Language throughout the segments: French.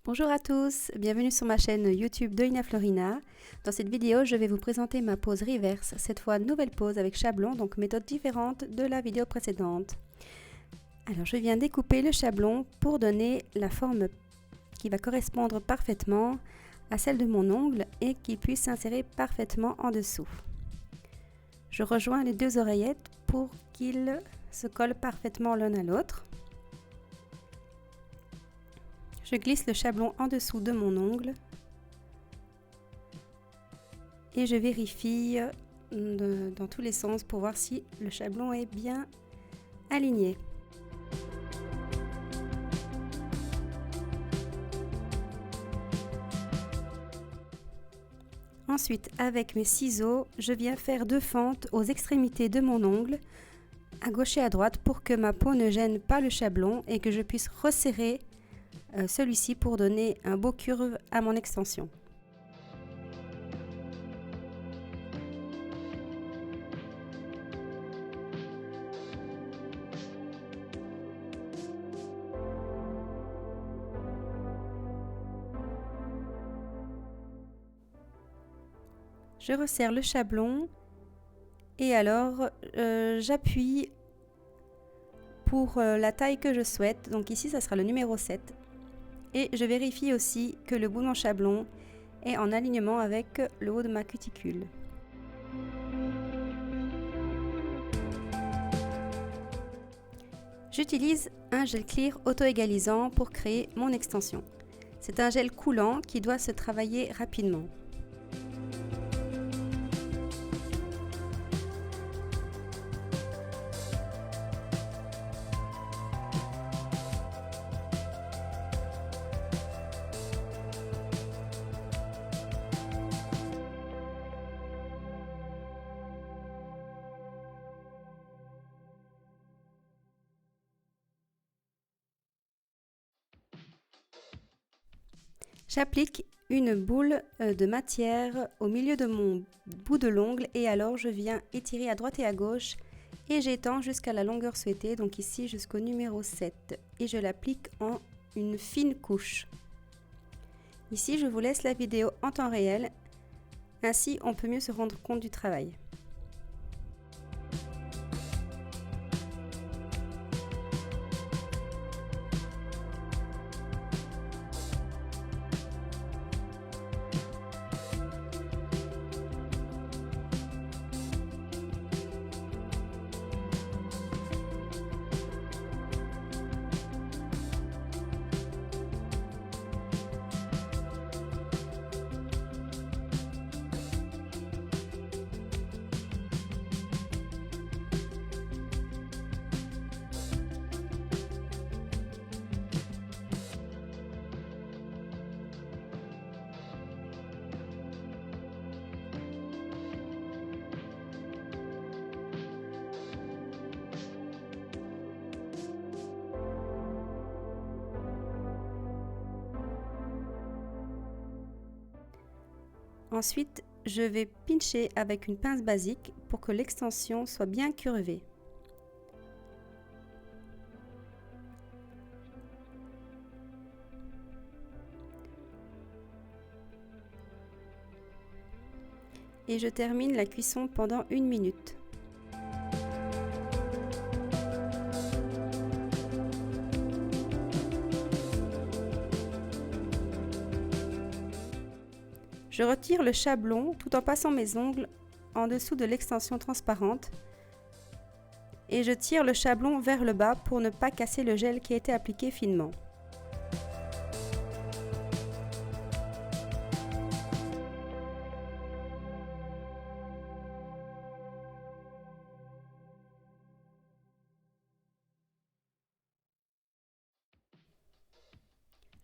Bonjour à tous, bienvenue sur ma chaîne YouTube de Ina Florina. Dans cette vidéo, je vais vous présenter ma pose reverse, cette fois nouvelle pose avec chablon, donc méthode différente de la vidéo précédente. Alors je viens découper le chablon pour donner la forme qui va correspondre parfaitement à celle de mon ongle et qui puisse s'insérer parfaitement en dessous. Je rejoins les deux oreillettes pour qu'ils se collent parfaitement l'un à l'autre. Je glisse le chablon en dessous de mon ongle et je vérifie dans tous les sens pour voir si le chablon est bien aligné. Ensuite, avec mes ciseaux, je viens faire deux fentes aux extrémités de mon ongle, à gauche et à droite, pour que ma peau ne gêne pas le chablon et que je puisse resserrer celui-ci pour donner un beau curve à mon extension. Je resserre le chablon et alors j'appuie pour la taille que je souhaite. Donc ici, ça sera le numéro 7. Et je vérifie aussi que le bout de mon chablon est en alignement avec le haut de ma cuticule. J'utilise un gel clear auto-égalisant pour créer mon extension. C'est un gel coulant qui doit se travailler rapidement. J'applique une boule de matière au milieu de mon bout de l'ongle et alors je viens étirer à droite et à gauche et j'étends jusqu'à la longueur souhaitée, donc ici jusqu'au numéro 7 et je l'applique en une fine couche. Ici je vous laisse la vidéo en temps réel, ainsi on peut mieux se rendre compte du travail. Ensuite, je vais pincher avec une pince basique pour que l'extension soit bien curvée. Et je termine la cuisson pendant 1 minute. Je retire le chablon tout en passant mes ongles en dessous de l'extension transparente et je tire le chablon vers le bas pour ne pas casser le gel qui a été appliqué finement.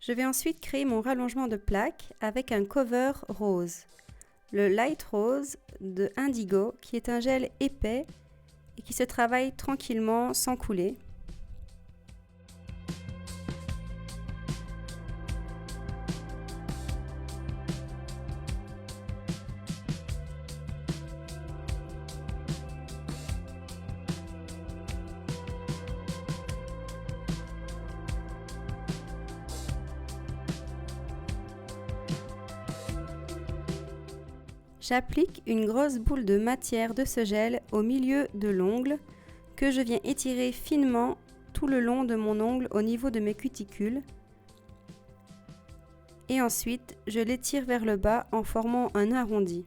Je vais ensuite créer mon rallongement de plaque avec un cover rose, le Light Rose de Indigo, qui est un gel épais et qui se travaille tranquillement sans couler. J'applique une grosse boule de matière de ce gel au milieu de l'ongle que je viens étirer finement tout le long de mon ongle au niveau de mes cuticules. Et ensuite, je l'étire vers le bas en formant un arrondi.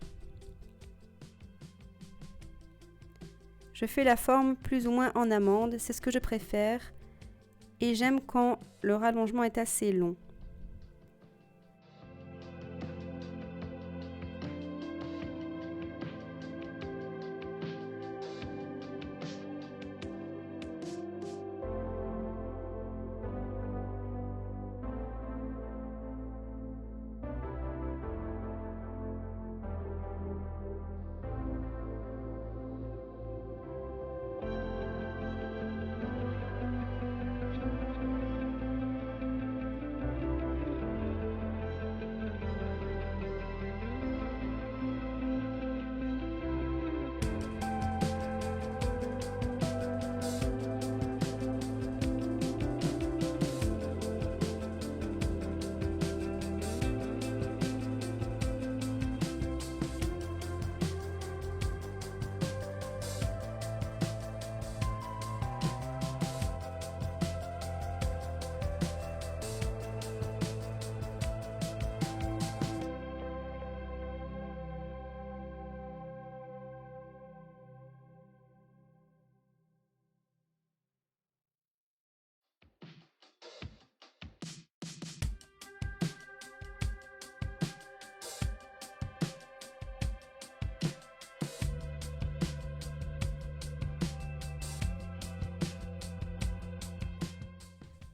Je fais la forme plus ou moins en amande, c'est ce que je préfère. Et j'aime quand le rallongement est assez long.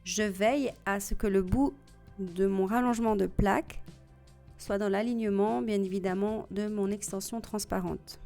Je veille à ce que le bout de mon rallongement de plaque soit dans l'alignement, bien évidemment, de mon extension transparente.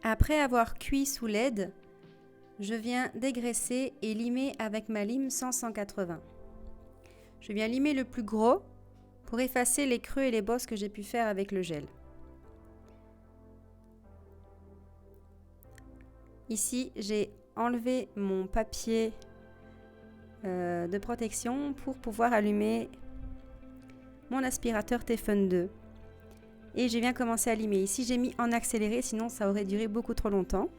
Après avoir cuit sous LED, je viens dégraisser et limer avec ma lime 100-180. Je viens limer le plus gros pour effacer les creux et les bosses que j'ai pu faire avec le gel. Ici, j'ai enlevé mon papier de protection pour pouvoir allumer mon aspirateur Teflon 2. Et je viens commencer à limer. Ici, j'ai mis en accéléré, sinon ça aurait duré beaucoup trop longtemps.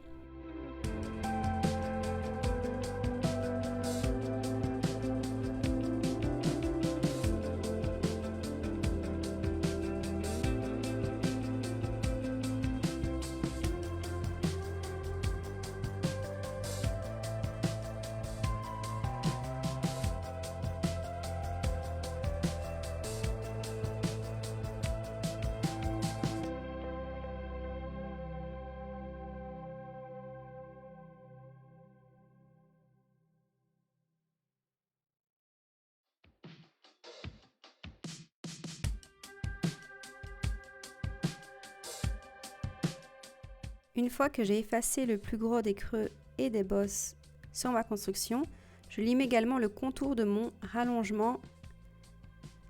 Une fois que j'ai effacé le plus gros des creux et des bosses sur ma construction, je lime également le contour de mon rallongement.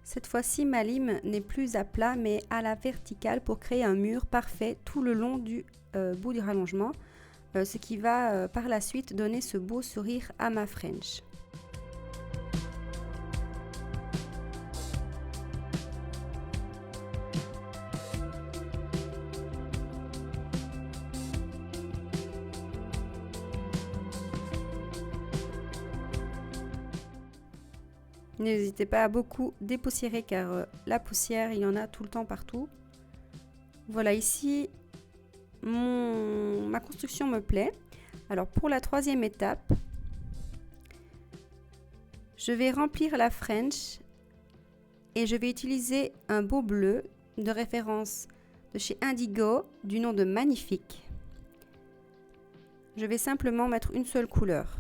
Cette fois-ci, ma lime n'est plus à plat mais à la verticale pour créer un mur parfait tout le long du bout du rallongement, ce qui va par la suite donner ce beau sourire à ma French. N'hésitez pas à beaucoup dépoussiérer car la poussière, il y en a tout le temps partout. Voilà, ici, ma construction me plaît. Alors pour la troisième étape, je vais remplir la French et je vais utiliser un beau bleu de référence de chez Indigo du nom de Magnifique. Je vais simplement mettre une seule couleur.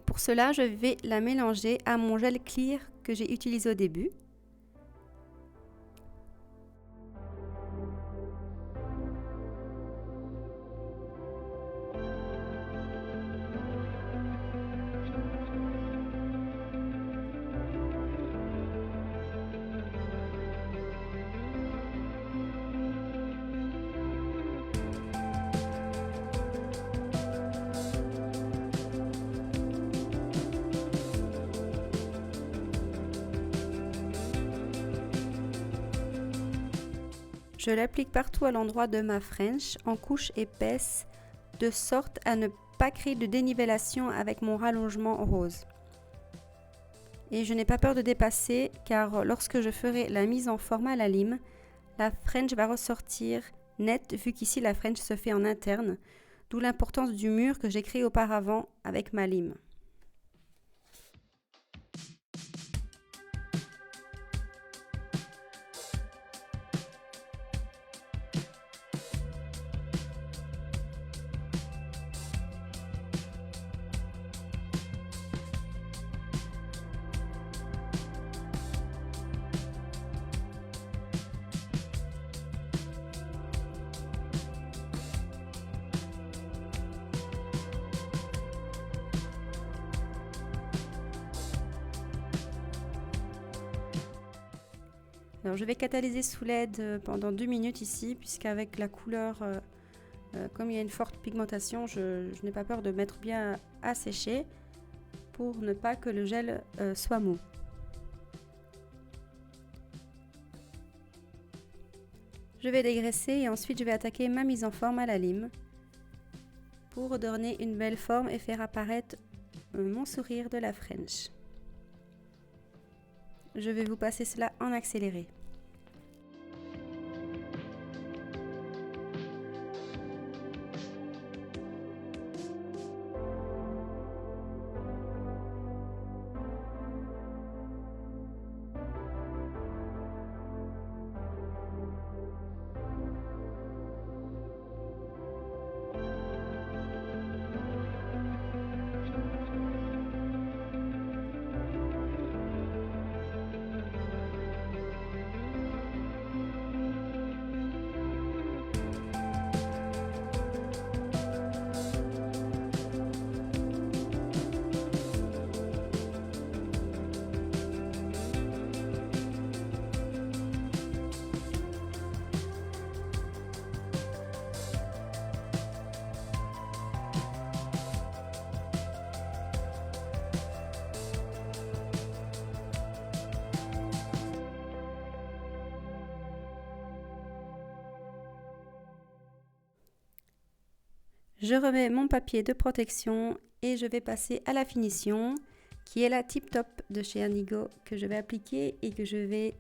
Pour cela, je vais la mélanger à mon gel clear que j'ai utilisé au début. Je l'applique partout à l'endroit de ma French en couche épaisse de sorte à ne pas créer de dénivellation avec mon rallongement rose. Et je n'ai pas peur de dépasser car lorsque je ferai la mise en forme à la lime, la French va ressortir nette vu qu'ici la French se fait en interne, d'où l'importance du mur que j'ai créé auparavant avec ma lime. Alors je vais catalyser sous LED pendant 2 minutes ici, puisqu'avec la couleur, comme il y a une forte pigmentation, je n'ai pas peur de mettre bien à sécher pour ne pas que le gel soit mou. Je vais dégraisser et ensuite je vais attaquer ma mise en forme à la lime pour donner une belle forme et faire apparaître mon sourire de la French. Je vais vous passer cela en accéléré. Je remets mon papier de protection et je vais passer à la finition qui est la Tip Top de chez Indigo que je vais appliquer et que je vais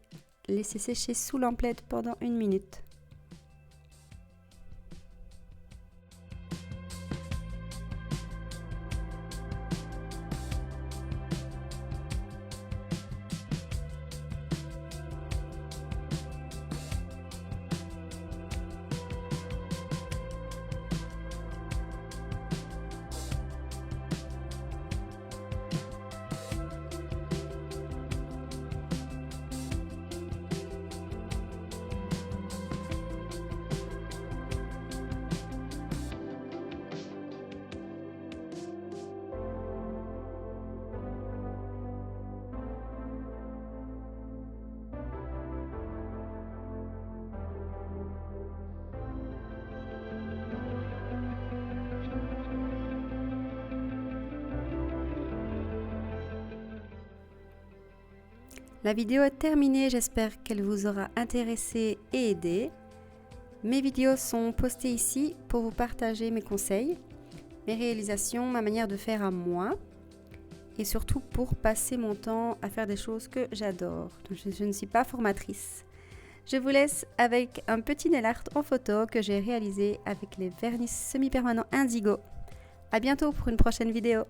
laisser sécher sous l'emplette pendant 1 minute. La vidéo est terminée, j'espère qu'elle vous aura intéressé et aidé. Mes vidéos sont postées ici pour vous partager mes conseils, mes réalisations, ma manière de faire à moi et surtout pour passer mon temps à faire des choses que j'adore. Je ne suis pas formatrice. Je vous laisse avec un petit nail art en photo que j'ai réalisé avec les vernis semi-permanents Indigo. À bientôt pour une prochaine vidéo.